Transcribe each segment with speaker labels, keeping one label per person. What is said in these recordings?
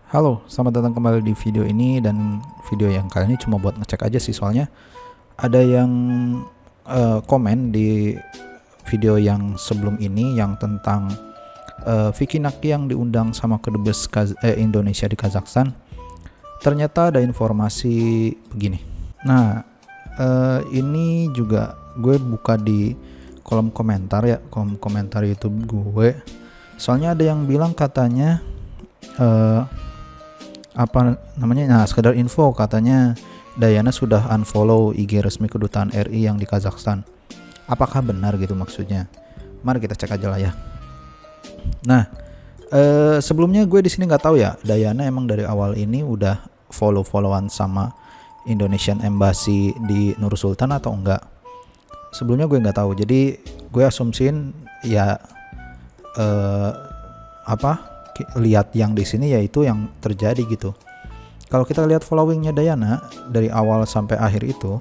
Speaker 1: Halo, selamat datang kembali di video ini. Dan video yang kali ini cuma buat ngecek aja sih, soalnya ada yang komen di video yang sebelum ini yang tentang Vicky Naki yang diundang sama kedubes Indonesia di Kazakhstan. Ternyata ada informasi begini. Nah, ini juga gue buka di kolom komentar ya, kolom komentar YouTube gue. Soalnya ada yang bilang katanya sekedar info, katanya Dayana sudah unfollow IG resmi kedutaan RI yang di Kazakhstan. Apakah benar gitu maksudnya? Mari kita cek aja lah ya. Nah, sebelumnya gue di sini nggak tahu ya, Dayana emang dari awal ini udah follow-followan sama Indonesian Embassy di Nur Sultan atau enggak. Sebelumnya gue nggak tahu, jadi gue asumsiin ya lihat yang di sini yaitu yang terjadi gitu. Kalau kita lihat followingnya Dayana dari awal sampai akhir itu,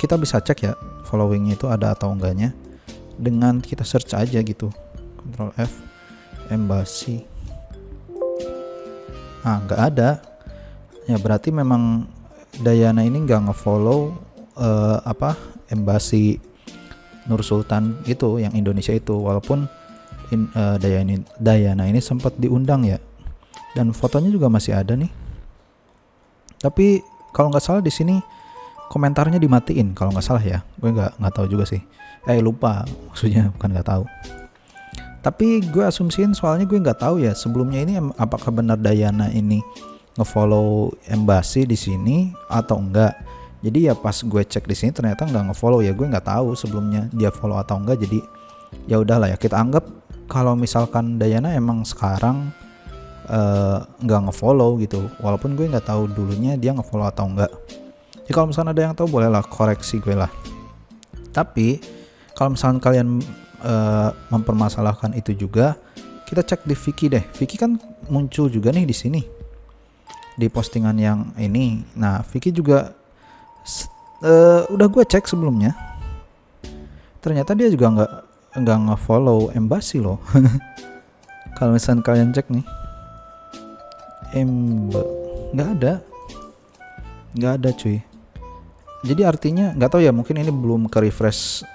Speaker 1: kita bisa cek ya followingnya itu ada atau enggaknya dengan kita search aja gitu, Ctrl F, Embassy. Nggak ada ya, berarti memang Dayana ini nggak ngefollow Embassy Nur Sultan itu yang Indonesia itu, walaupun Dayana ini sempat diundang ya, dan fotonya juga masih ada nih. Tapi kalau nggak salah di sini komentarnya dimatiin kalau nggak salah ya, gue nggak tahu juga sih. Lupa maksudnya, bukan nggak tahu. Tapi gue asumsiin, soalnya gue nggak tahu ya sebelumnya ini apakah benar Dayana ini ngefollow Embassy di sini atau enggak. Jadi ya pas gue cek di sini ternyata nggak ngefollow ya, gue nggak tahu sebelumnya dia follow atau enggak. Jadi ya udahlah ya, kita anggap kalau misalkan Dayana emang sekarang nggak ngefollow gitu, walaupun gue nggak tahu dulunya dia ngefollow atau enggak. Jadi kalau misalkan ada yang tahu bolehlah koreksi gue lah. Tapi kalau misalkan kalian mempermasalahkan itu juga, kita cek di Vicky deh. Vicky kan muncul juga nih di sini di postingan yang ini. Nah, Vicky juga udah gue cek sebelumnya, ternyata dia juga nggak nge-follow Embassy loh. Kalau misalnya kalian cek nih, nggak ada cuy. Jadi artinya nggak tahu ya, mungkin ini belum ke refresh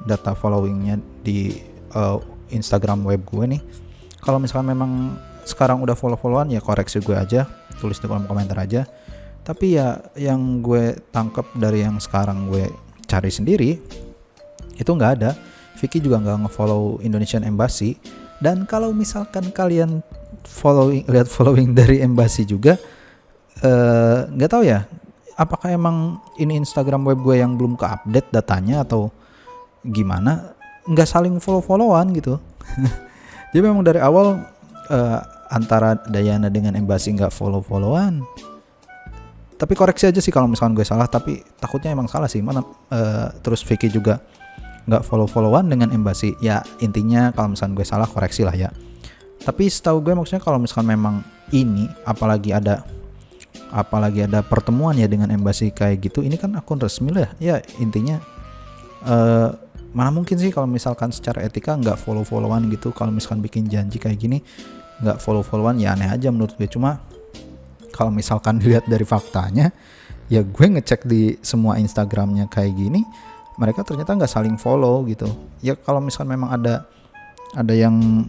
Speaker 1: data followingnya di Instagram web gue nih. Kalau misalnya memang sekarang udah follow-followan ya koreksi gue aja, tulis di kolom komentar aja. Tapi ya yang gue tangkap dari yang sekarang gue cari sendiri itu nggak ada. Vicky juga nggak nge-follow Indonesian Embassy. Dan kalau misalkan kalian lihat following dari Embassy juga, nggak tahu ya apakah emang ini Instagram web gue yang belum ke-update datanya atau gimana, nggak saling follow-followan gitu. Jadi memang dari awal antara Dayana dengan Embassy nggak follow-followan. Tapi koreksi aja sih kalau misalkan gue salah, tapi takutnya emang salah sih. Terus Vicky juga nggak follow-followan dengan Embassy. Ya intinya kalau misalkan gue salah koreksi lah ya. Tapi setahu gue maksudnya kalau misalkan memang ini apalagi ada pertemuan ya dengan Embassy kayak gitu, ini kan akun resmi lah ya intinya. Mana mungkin sih kalau misalkan secara etika nggak follow-followan gitu. Kalau misalkan bikin janji kayak gini nggak follow-followan ya aneh aja menurut gue. Cuma kalau misalkan dilihat dari faktanya, ya gue ngecek di semua Instagramnya kayak gini, mereka ternyata nggak saling follow gitu. Ya kalau misalkan memang ada yang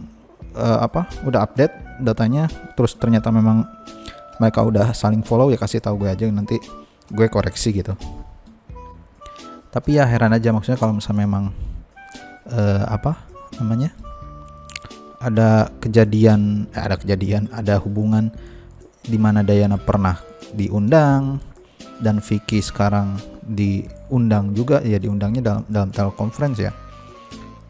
Speaker 1: udah update datanya, terus ternyata memang mereka udah saling follow, ya kasih tahu gue aja, nanti gue koreksi gitu. Tapi ya heran aja maksudnya kalau misalnya memang ada hubungan di mana Dayana pernah diundang dan Vicky sekarang diundang juga, ya diundangnya dalam teleconference ya.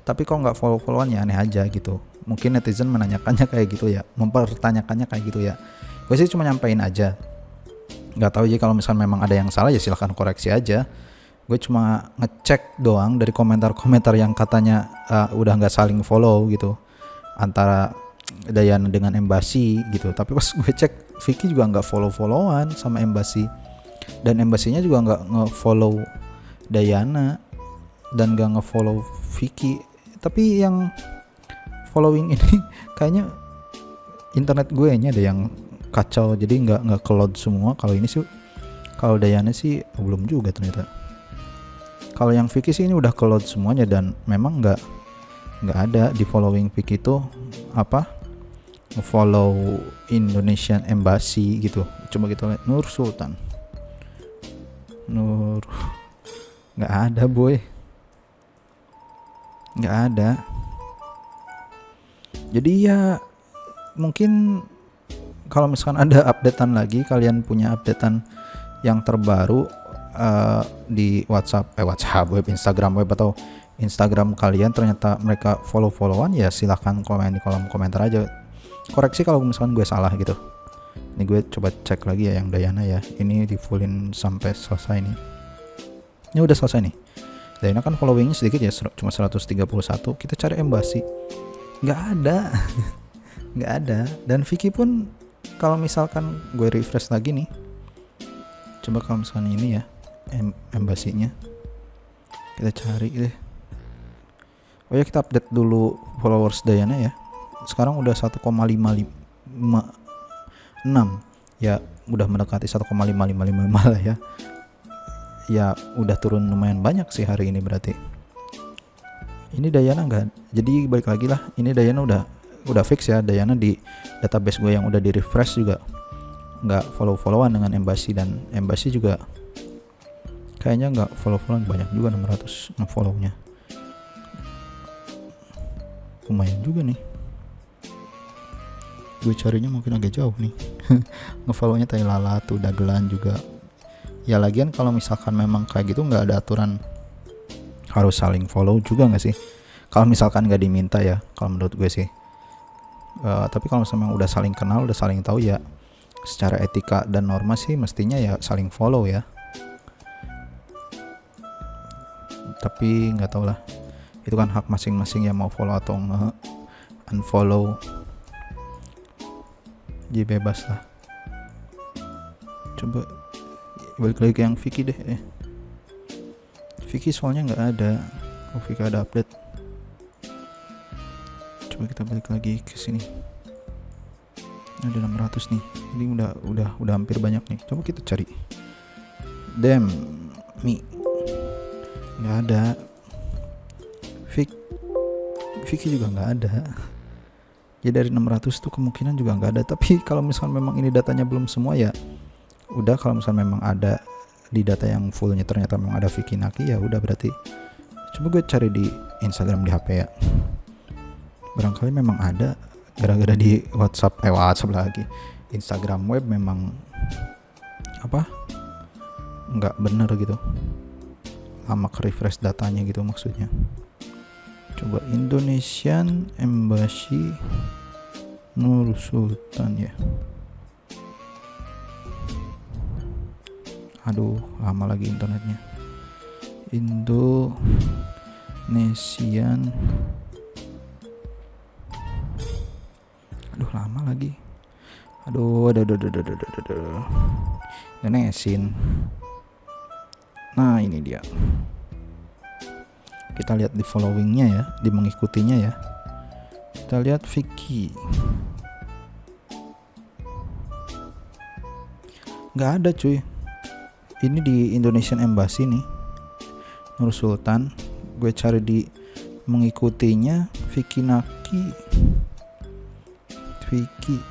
Speaker 1: Tapi kok nggak follow-followan ya aneh aja gitu. Mungkin netizen menanyakannya kayak gitu ya, mempertanyakannya kayak gitu ya. Gue sih cuma nyampein aja. Nggak tahu aja kalau misalnya memang ada yang salah ya silahkan koreksi aja. Gue cuma ngecek doang dari komentar-komentar yang katanya udah nggak saling follow gitu antara Dayana dengan Embassy gitu. Tapi pas gue cek Vicky juga nggak follow-followan sama Embassy, dan Embassy-nya juga nggak nge-follow Dayana dan nggak nge-follow Vicky. Tapi yang following ini kayaknya internet gue nya ada yang kacau, jadi nggak ke-load semua. Kalau ini sih, kalau Dayana sih belum juga ternyata. Kalau yang Vicky sih ini udah ke-load semuanya, dan memang nggak ada di following Vicky itu apa, follow Indonesian Embassy gitu. Coba kita lihat Nur Sultan. Nggak ada boy, nggak ada. Jadi ya mungkin kalau misalkan ada updatean lagi, kalian punya updatean yang terbaru di WhatsApp, web, Instagram web atau Instagram kalian ternyata mereka follow-followan, ya silahkan komen di kolom komentar aja. Koreksi kalau misalkan gue salah gitu. Ini gue coba cek lagi ya yang Dayana ya. Ini di fullin sampai selesai nih. Ini udah selesai nih. Dayana kan followingnya sedikit ya, cuma 131. Kita cari Embassy, nggak ada. Nggak ada. Dan Vicky pun kalau misalkan gue refresh lagi nih, coba kalau misalkan ini ya Embassy-nya, kita cari deh. Oh ya, kita update dulu followers Dayana ya. Sekarang udah 1,556 ya, udah mendekati 1,5555 lah ya. Ya udah turun lumayan banyak sih hari ini berarti. Ini Dayana enggak. Jadi balik lagi lah, ini Dayana udah fix ya. Dayana di database gue yang udah di refresh juga nggak follow-followan dengan Embassy, dan Embassy juga kayaknya nggak follow-followan, banyak juga 600 follow-nya. Lumayan juga nih. Gue carinya mungkin agak jauh nih. Nge-follow-nya tai lala tuh, dagelan juga. Ya lagian kalau misalkan memang kayak gitu nggak ada aturan harus saling follow juga nggak sih? Kalau misalkan nggak diminta ya, kalau menurut gue sih. Tapi kalau misalnya udah saling kenal, udah saling tahu ya, secara etika dan norma sih mestinya ya saling follow ya. Tapi nggak tahu lah, itu kan hak masing-masing ya mau follow atau unfollow. Jadi bebas lah. Coba balik lagi ke yang Vicky deh. Vicky soalnya nggak ada. Oh, Vicky ada update. Coba kita balik lagi ke sini. Ada 600 nih. Ini udah hampir banyak nih. Coba kita cari. Damn me. Nggak ada. Vicky juga nggak ada. Ya dari 600 tuh kemungkinan juga nggak ada. Tapi kalau misalnya memang ini datanya belum semua ya udah. Kalau misalnya memang ada di data yang fullnya ternyata memang ada Vicky Naki, ya udah berarti. Coba gue cari di Instagram di HP ya. Barangkali memang ada, gara-gara di WhatsApp lagi. Instagram web memang apa? Nggak bener gitu. Lama ke refresh datanya gitu maksudnya. Coba Indonesian Embassy Nur Sultan ya. Aduh, lama lagi internetnya. Indonesian. Aduh, lama lagi. Aduh. Indonesian. Nah, ini dia. Kita lihat di followingnya ya, di mengikutinya ya. Kita lihat Vicky. Nggak ada cuy. Ini di Indonesian Embassy nih, Nur Sultan. Gue cari di mengikutinya Vicky Naki. Vicky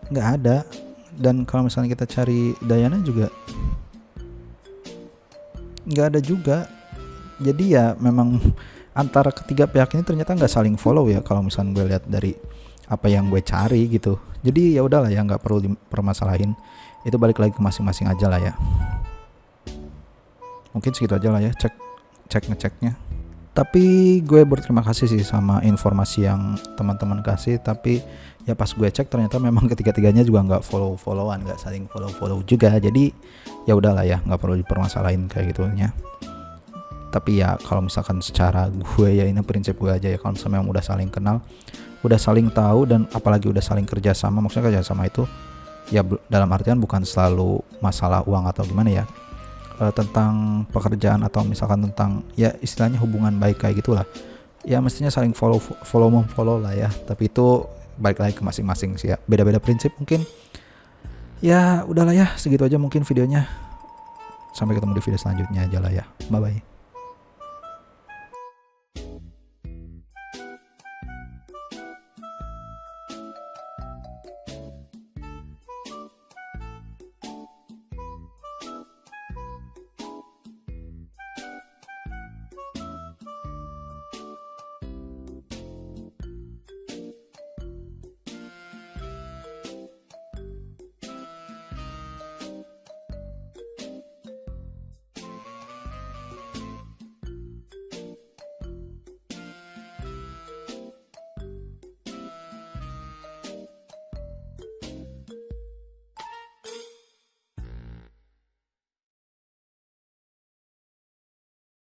Speaker 1: nggak ada. Dan kalau misalnya kita cari Dayana juga nggak ada juga. Jadi ya memang antara ketiga pihak ini ternyata nggak saling follow ya, kalau misalnya gue lihat dari apa yang gue cari gitu. Jadi ya udahlah ya, nggak perlu dipermasalahin. Itu balik lagi ke masing-masing aja lah ya. Mungkin segitu aja lah ya ngeceknya. Tapi gue berterima kasih sih sama informasi yang teman-teman kasih. Tapi ya pas gue cek ternyata memang ketiga-tiganya juga nggak follow-followan, nggak saling follow juga. Jadi ya udahlah ya, nggak perlu dipermasalahin kayak gitunya. Tapi ya kalau misalkan secara gue ya, ini prinsip gue aja ya, kalau misalnya memang udah saling kenal, udah saling tahu, dan apalagi udah saling kerja sama. Maksudnya kerja sama itu ya dalam artian bukan selalu masalah uang atau gimana ya, tentang pekerjaan atau misalkan tentang ya istilahnya hubungan baik kayak gitulah. ya mestinya saling follow lah ya, tapi itu balik lagi ke masing-masing sih ya, beda-beda prinsip mungkin. Ya udahlah ya, segitu aja mungkin videonya. Sampai ketemu di video selanjutnya aja lah ya, bye bye.